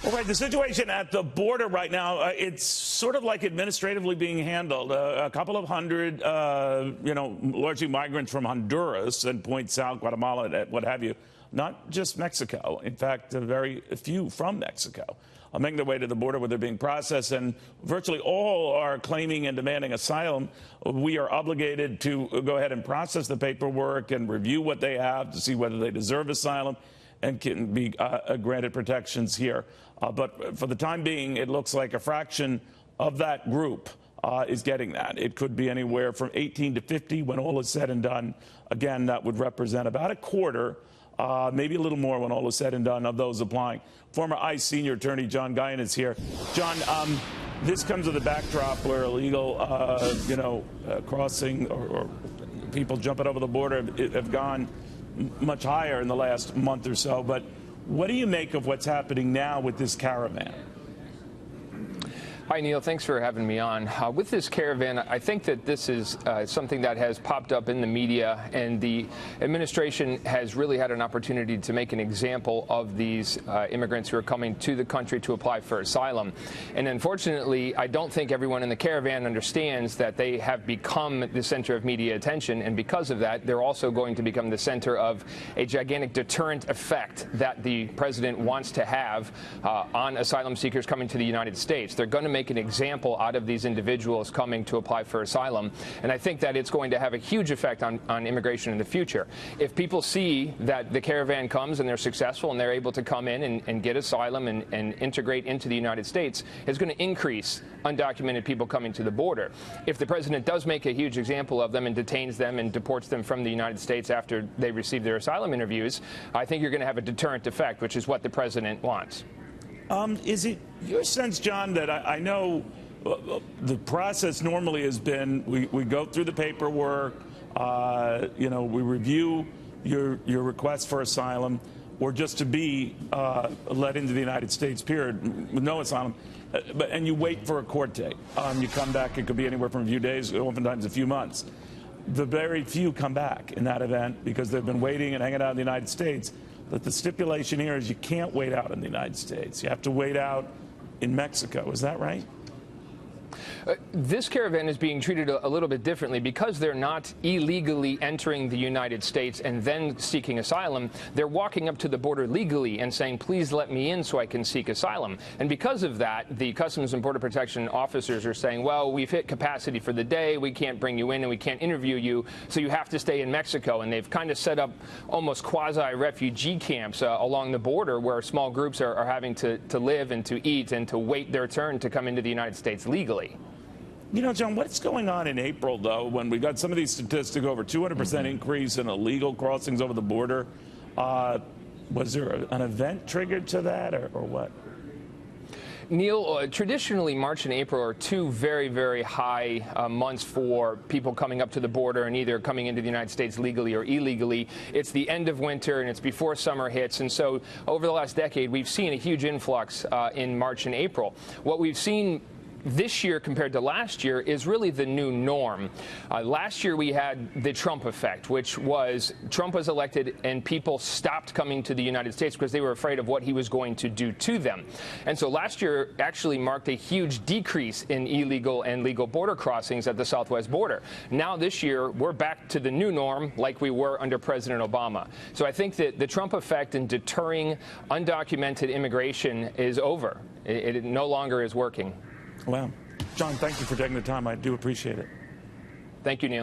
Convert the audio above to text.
All right, the situation at the border right now, it's sort of like administratively being handled. A couple of hundred, largely migrants from Honduras and Point South, Guatemala, what have you, not just Mexico. In fact, very few from Mexico are making their way to the border where they're being processed, and virtually all are claiming and demanding asylum. We are obligated to go ahead and process the paperwork and review what they have to see whether they deserve asylum and can be granted protections here. But for the time being, it looks like a fraction of that group is getting that. It could be anywhere from 18 to 50 when all is said and done. Again, that would represent about a quarter, maybe a little more when all is said and done, of those applying. Former ICE senior attorney John Gihon is here. John, this comes with a backdrop where illegal, crossing or people jumping over the border have gone much higher in the last month or so. But what do you make of what's happening now with this caravan? Hi, Neil. Thanks for having me on. With this caravan, I think that this is something that has popped up in the media, and the administration has really had an opportunity to make an example of these immigrants who are coming to the country to apply for asylum. And unfortunately, I don't think everyone in the caravan understands that they have become the center of media attention, and because of that, they're also going to become the center of a gigantic deterrent effect that the president wants to have on asylum seekers coming to the United States. They're going to make an example out of these individuals coming to apply for asylum, and I think that it's going to have a huge effect on immigration in the future. If people see that the caravan comes and they're successful and they're able to come in and get asylum and integrate into the United States, it's going to increase undocumented people coming to the border. If the president does make a huge example of them and detains them and deports them from the United States after they receive their asylum interviews, I think you're going to have a deterrent effect, which is what the president wants. Is it your sense, John, that I know the process normally has been we go through the paperwork, we review your request for asylum, or just to be let into the United States, period, with no asylum, and you wait for a court date. You come back, it could be anywhere from a few days, oftentimes a few months. The very few come back in that event because they've been waiting and hanging out in the United States. But the stipulation here is you can't wait out in the United States. You have to wait out in Mexico. Is that right? This caravan is being treated a little bit differently because they're not illegally entering the United States and then seeking asylum. They're walking up to the border legally and saying, please let me in so I can seek asylum. And because of that, the Customs and Border Protection officers are saying, well, we've hit capacity for the day. We can't bring you in and we can't interview you, so you have to stay in Mexico. And they've kind of set up almost quasi-refugee camps along the border where small groups are having to live and to eat and to wait their turn to come into the United States legally. You know, John, what's going on in April, though, when we got some of these statistics, over 200% increase in illegal crossings over the border? Was there an event triggered to that, or what? Neil, traditionally, March and April are two very, very high months for people coming up to the border and either coming into the United States legally or illegally. It's the end of winter and it's before summer hits. And so over the last decade, we've seen a huge influx in March and April. What we've seen this year compared to last year is really the new norm. Last year we had the Trump effect, which was Trump was elected and people stopped coming to the United States because they were afraid of what he was going to do to them. And so last year actually marked a huge decrease in illegal and legal border crossings at the southwest border. Now this year we're back to the new norm like we were under President Obama. So I think that the Trump effect in deterring undocumented immigration is over. It no longer is working. Well, John, thank you for taking the time. I do appreciate it. Thank you, Neil.